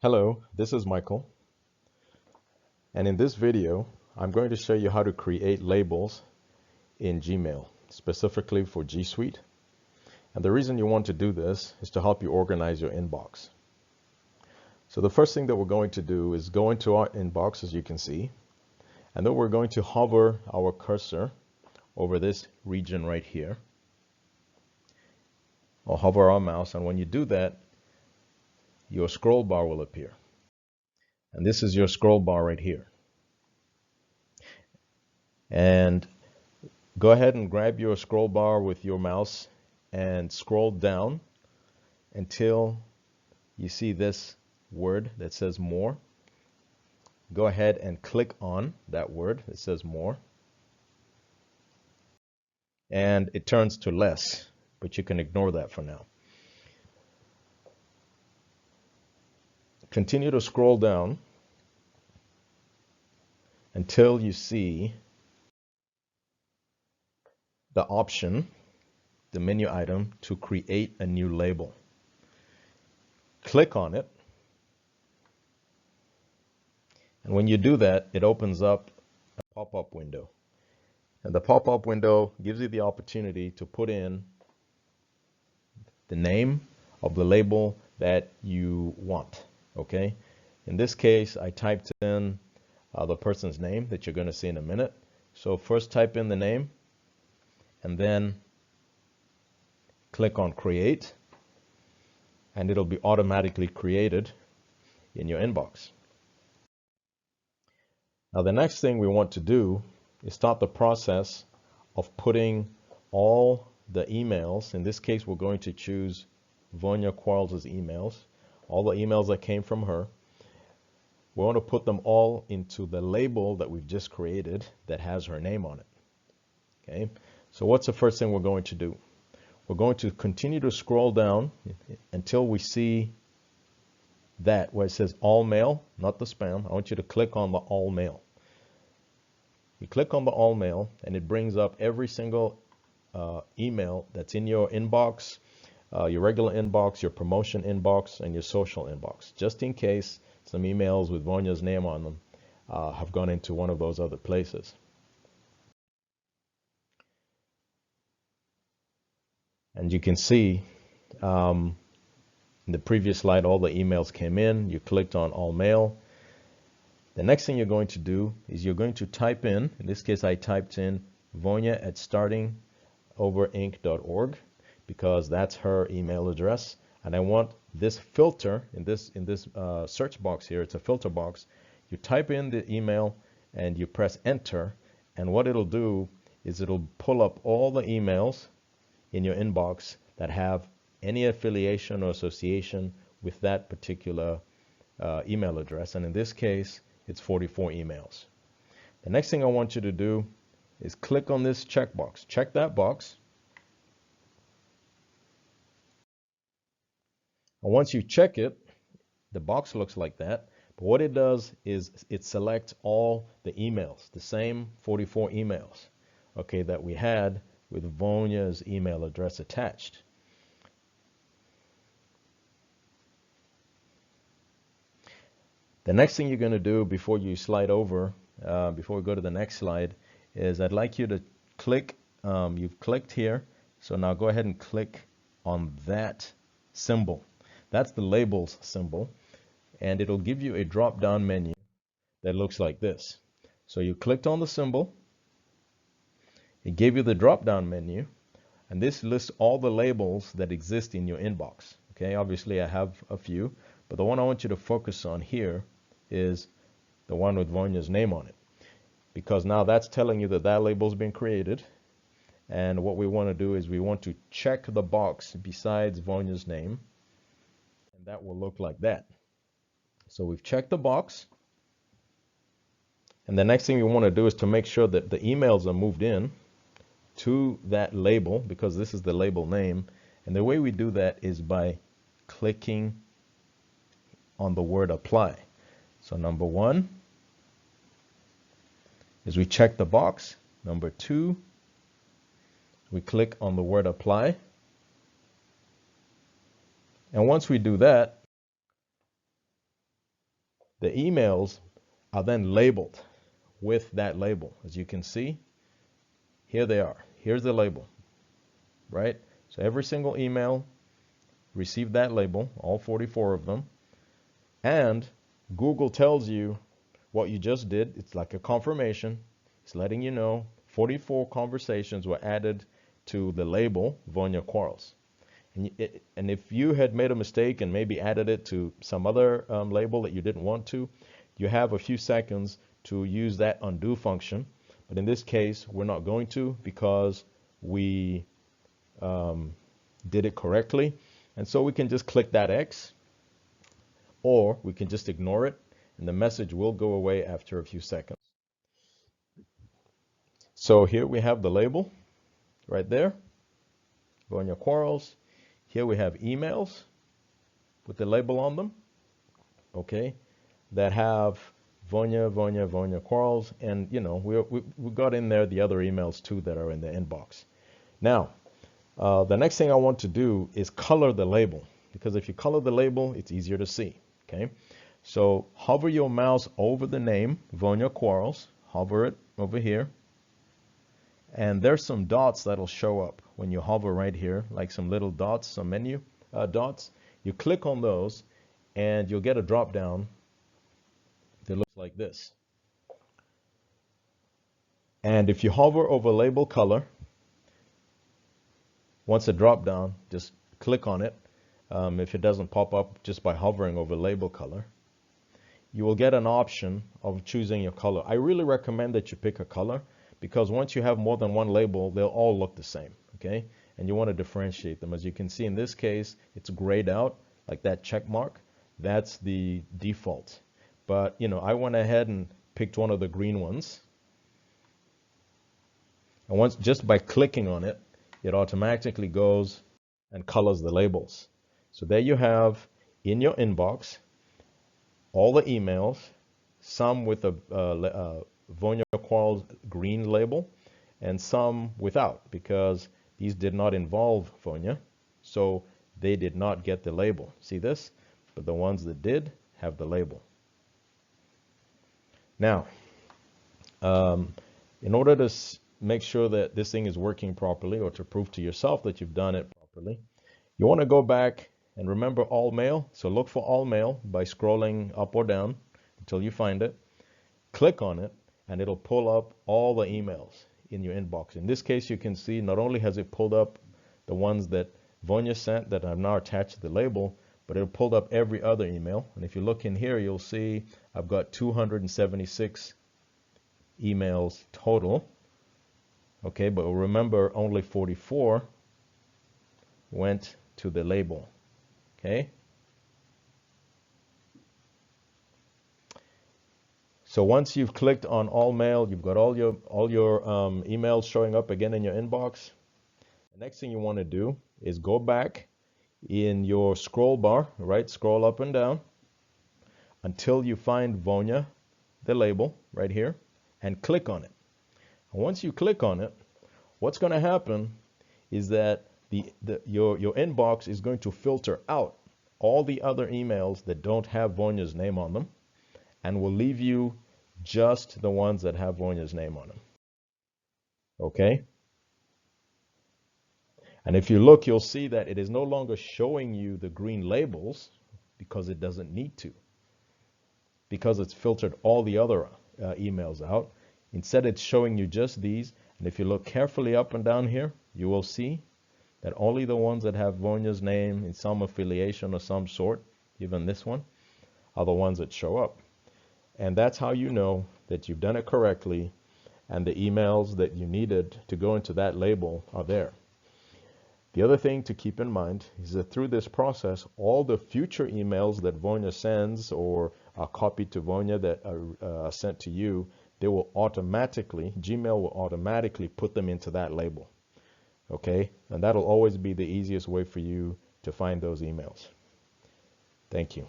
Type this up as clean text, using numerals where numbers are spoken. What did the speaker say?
Hello, this is Michael, and in this video, I'm going to show you how to create labels in Gmail, specifically for G Suite. And the reason you want to do this is to help you organize your inbox. So the first thing that we're going to do is go into our inbox, as you can see, and then we're going to hover our cursor over this region right here, or hover our mouse, and when you do that, your scroll bar will appear. And this is your scroll bar right here. And go ahead and grab your scroll bar with your mouse and scroll down until you see this word that says more. Go ahead and click on that word that says more. And it turns to less, but you can ignore that for now. Continue to scroll down until you see the option, the menu item, to create a new label. Click on it. And when you do that, it opens up a pop-up window. And the pop-up window gives you the opportunity to put in the name of the label that you want, okay? In this case, I typed in the person's name that you're going to see in a minute. So first type in the name, and then click on Create, and it'll be automatically created in your inbox. Now the next thing we want to do is start the process of putting all the emails. In this case, we're going to choose Vonya Quarles' emails, all the emails that came from her. We want to put them all into the label that we've just created that has her name on it. Okay, so what's the first thing we're going to do? We're going to continue to scroll down until we see that where it says all mail, not the spam. I want you to click on the all mail. You click on the all mail and it brings up every single email that's in your inbox, your regular inbox, your promotion inbox, and your social inbox, just in case some emails with Vonya's name on them have gone into one of those other places. And you can see in the previous slide, all the emails came in. You clicked on all mail. The next thing you're going to do is you're going to type in this case, I typed in vonya@startingoverinc.org because that's her email address. And I want this filter in this search box here. It's a filter box. You type in the email and you press enter. And what it'll do is it'll pull up all the emails in your inbox that have any affiliation or association with that particular email address. And in this case, it's 44 emails. The next thing I want you to do is click on this checkbox. Check that box. And once you check it, the box looks like that. But what it does is it selects all the emails, the same 44 emails, okay, that we had with Vonya's email address attached. The next thing you're going to do before you slide over, before we go to the next slide, is I'd like you to click, you've clicked here, so now go ahead and click on that symbol. That's the labels symbol, and it'll give you a drop-down menu that looks like this. So you clicked on the symbol, it gave you the drop-down menu, and this lists all the labels that exist in your inbox. Okay, obviously I have a few, but the one I want you to focus on here is the one with Vonya's name on it, because now that's telling you that that label's been created. And what we want to do is we want to check the box besides Vonya's name, and that will look like that. So we've checked the box, and the next thing we want to do is to make sure that the emails are moved in to that label, because this is the label name. And the way we do that is by clicking on the word apply. So number one is we check the box. Number two, we click on the word apply. And once we do that, The emails are then labeled with that label. As you can see, here they are. Here's the label, right? So every single email received that label, all 44 of them, and Google tells you what you just did. It's like a confirmation. It's letting you know 44 conversations were added to the label Vonya Quarles. And if you had made a mistake and maybe added it to some other label that you didn't want to, you have a few seconds to use that undo function. But in this case, we're not going to, because we did it correctly. And so we can just click that X, or we can just ignore it, and the message will go away after a few seconds. So here we have the label right there, Vonya Quarles. Here we have emails with the label on them, okay, that have Vonya Quarles, and you know, we got in there the other emails too that are in the inbox. Now, the next thing I want to do is color the label, because if you color the label, it's easier to see, okay? So hover your mouse over the name, Vonya Quarles, hover it over here, and there's some dots that'll show up when you hover right here, like some little dots, some menu dots. You click on those, and you'll get a drop down that looks like this. And if you hover over label color, once a drop down, just click on it. If it doesn't pop up just by hovering over label color, you will get an option of choosing your color. I really recommend that you pick a color, because once you have more than one label, they'll all look the same, okay? And you want to differentiate them. As you can see in this case, it's grayed out, like that check mark. That's the default. But, you know, I went ahead and picked one of the green ones. And once, just by clicking on it, it automatically goes and colors the labels. So there you have in your inbox all the emails, some with a Vonya Quarles green label, and some without, because these did not involve Vonya, so they did not get the label. See this? But the ones that did have the label. Now, in order to make sure that this thing is working properly, or to prove to yourself that you've done it properly, you want to go back and remember all mail. So look for all mail by scrolling up or down until you find it. Click on it, and it'll pull up all the emails in your inbox. In this case, you can see not only has it pulled up the ones that Vonya sent that I've now attached to the label, but it pulled up every other email. And if you look in here, you'll see I've got 276 emails total. Okay, but remember, only 44 went to the label. Okay. So once you've clicked on all mail, you've got all your emails showing up again in your inbox. The next thing you want to do is go back in your scroll bar, right? Scroll up and down until you find Vonya, the label right here, and click on it. And once you click on it, what's going to happen is that your inbox is going to filter out all the other emails that don't have Vonya's name on them, and will leave you just the ones that have Vonya's name on them. Okay? And if you look, you'll see that it is no longer showing you the green labels, because it doesn't need to, because it's filtered all the other emails out. Instead, it's showing you just these. And if you look carefully up and down here, you will see that only the ones that have Vonya's name in some affiliation or some sort, even this one, are the ones that show up. And that's how you know that you've done it correctly, and the emails that you needed to go into that label are there. The other thing to keep in mind is that through this process, all the future emails that Vonya sends or are copied to Vonya that are sent to you, they will automatically, Gmail will automatically put them into that label. Okay? And that'll always be the easiest way for you to find those emails. Thank you.